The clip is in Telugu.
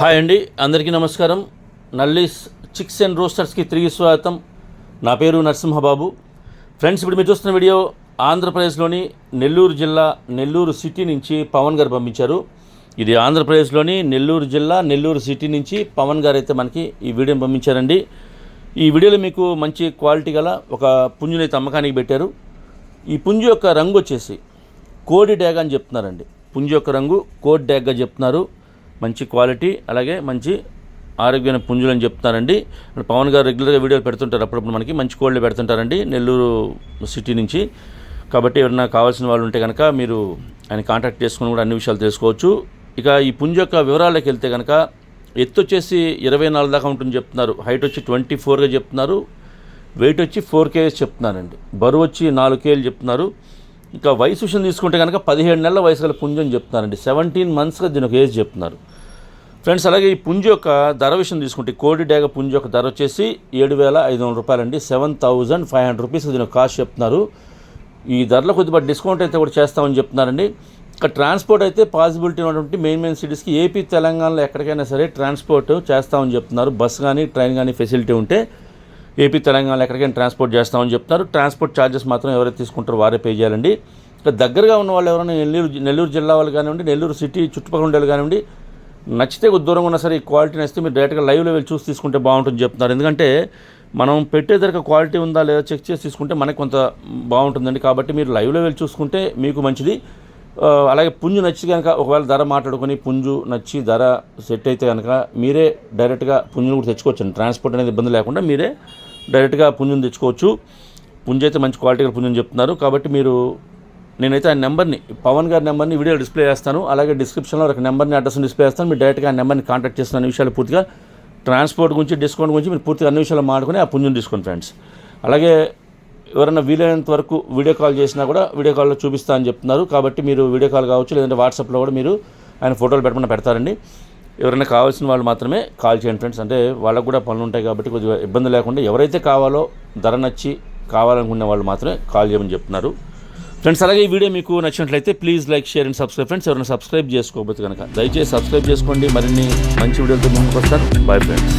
హాయ్ అండి, అందరికీ నమస్కారం. నల్లీస్ చిక్స్ అండ్ రోస్టర్స్కి తిరిగి స్వాగతం. నా పేరు నరసింహబాబు. ఫ్రెండ్స్, ఇప్పుడు మీరు చూస్తున్న వీడియో ఆంధ్రప్రదేశ్లోని నెల్లూరు జిల్లా నెల్లూరు సిటీ నుంచి పవన్ గారు పంపించారు. ఇది ఆంధ్రప్రదేశ్లోని నెల్లూరు జిల్లా నెల్లూరు సిటీ నుంచి పవన్ గారు అయితే మనకి ఈ వీడియోని పంపించారండి. ఈ వీడియోలో మీకు మంచి క్వాలిటీ గల ఒక పుంజుని అయితే అమ్మకానికి పెట్టారు. ఈ పుంజు యొక్క రంగు వచ్చేసి కోడి డ్యాగ్ అని చెప్తున్నారండి. పుంజు యొక్క రంగు కోడి డ్యాగ్గా చెప్తున్నారు. మంచి క్వాలిటీ, అలాగే మంచి ఆరోగ్యమైన పుంజులు అని చెప్తున్నారండి. పవన్ గారు రెగ్యులర్గా వీడియోలు పెడుతుంటారు, అప్పుడప్పుడు మనకి మంచి కోళ్ళు పెడుతుంటారండి నెల్లూరు సిటీ నుంచి. కాబట్టి ఎవరైనా కావాల్సిన వాళ్ళు ఉంటే కనుక మీరు ఆయన కాంటాక్ట్ చేసుకుని కూడా అన్ని విషయాలు తెలుసుకోవచ్చు. ఇక ఈ పుంజు యొక్క వివరాల్లోకి వెళ్తే కనుక ఎత్తు వచ్చేసి 24 దాకా ఉంటుంది చెప్తున్నారు. హైట్ వచ్చి 24గా చెప్తున్నారు. వెయిట్ వచ్చి 4 kgs చెప్తున్నారండి. బరువు వచ్చి 4 kg చెప్తున్నారు. ఇక వయసు విషయం తీసుకుంటే కనుక 17 నెలల వయసు గల పుంజు అని చెప్తున్నారండి. 17 monthsగా దీని ఒక ఏజ్ చెప్తున్నారు ఫ్రెండ్స్. అలాగే ఈ పుంజు యొక్క ధర విషయం తీసుకుంటే కోడి డ్యాగ పుంజు యొక్క ధర వచ్చేసి 7,500 రూపాయలండి. 7,500 రూపీస్ దీని కాస్ట్ చెప్తున్నారు. ఈ ధరలో కొద్దిగా డిస్కౌంట్ అయితే కూడా చేస్తామని చెప్తున్నారండి. ఇక ట్రాన్స్పోర్ట్ అయితే పాసిబిలిటీ ఉన్నటువంటి మెయిన్ సిటీస్కి ఏపీ తెలంగాణలో ఎక్కడికైనా సరే ట్రాన్స్పోర్ట్ చేస్తామని చెప్తున్నారు. బస్ కానీ ట్రైన్ కానీ ఫెసిలిటీ ఉంటే ఏపీ తెలంగాణలో ఎక్కడికైనా ట్రాన్స్పోర్ట్ చేస్తామని చెప్తున్నారు. ట్రాన్స్పోర్ట్ ఛార్జెస్ మాత్రం ఎవరైతే తీసుకుంటారో వారే పే చేయాలండి. ఇక దగ్గరగా ఉన్న వాళ్ళు ఎవరైనా నెల్లూరు జిల్లా వాళ్ళు కానివ్వండి, నెల్లూరు సిటీ చుట్టుపక్కల ఉండే వాళ్ళు కానివ్వండి, నచ్చితే కొద్ది దూరంగా ఉన్నా సరే ఈ క్వాలిటీ నచ్చితే మీరు డైరెక్ట్గా లైవ్లో వెళ్ళి చూసి తీసుకుంటే బాగుంటుంది చెప్తున్నారు. ఎందుకంటే మనం పెట్టే ధరకు క్వాలిటీ ఉందా లేదా చెక్ చేసి తీసుకుంటే మనకు కొంత బాగుంటుందండి. కాబట్టి మీరు లైవ్లో వెళ్ళి చూసుకుంటే మీకు మంచిది. అలాగే పుంజు నచ్చి కనుక ఒకవేళ ధర మాట్లాడుకొని పుంజు నచ్చి ధర సెట్ అయితే కనుక మీరే డైరెక్ట్గా పుంజును కూడా తెచ్చుకోవచ్చండి. ట్రాన్స్పోర్ట్ అనేది ఇబ్బంది లేకుండా మీరే డైరెక్ట్గా పుంజును తెచ్చుకోవచ్చు. పుంజు అయితే మంచి క్వాలిటీగా పుంజుని చెప్తున్నారు. కాబట్టి మీరు నేనైతే ఆ నెంబర్ని, పవన్ గారి నెంబర్ని వీడియో డిస్ప్లే చేస్తాను. అలాగే డిస్క్రిప్షన్లో ఒక నెంబర్ని, అడ్రస్ని డిస్ప్లే చేస్తాను. మీరు డైరెక్ట్గా ఆ నెంబర్ని కాంటాక్ట్ చేస్తున్న విషయాలు పూర్తిగా ట్రాన్స్పోర్ట్ గురించి, డిస్కౌంట్ గురించి మీరు పూర్తిగా అన్ని విషయాలు మాట్లాడుకుని ఆ పుంజుని తీసుకోండి ఫ్రెండ్స్. అలాగే ఎవరైనా వీలైనంత వరకు వీడియో కాల్ చేసినా కూడా వీడియో కాల్లో చూపిస్తా అని చెప్తున్నారు. కాబట్టి మీరు వీడియో కాల్ కావచ్చు, లేదంటే వాట్సాప్లో కూడా మీరు ఆయన ఫోటోలు పెట్టమని పెడతారండి. ఎవరైనా కావాల్సిన వాళ్ళు మాత్రమే కాల్ చేయండి ఫ్రెండ్స్. అంటే వాళ్ళకు కూడా పనులు ఉంటాయి కాబట్టి కొద్దిగా ఇబ్బంది లేకుండా ఎవరైతే కావాలో ధర నచ్చి కావాలనుకునే వాళ్ళు మాత్రమే కాల్ చేయమని చెప్తున్నారు ఫ్రెండ్స్. అలాగే ఈ వీడియో మీకు నచ్చినట్లయితే please like, share and subscribe friends. ఎవరైనా సబ్స్క్రైబ్ చేసుకోకపోతే కనుక దయచేసి సబ్స్క్రైబ్ చేసుకోండి. మరిన్ని మంచి వీడియోలతో ముందుకు వస్తాను. Bye friends.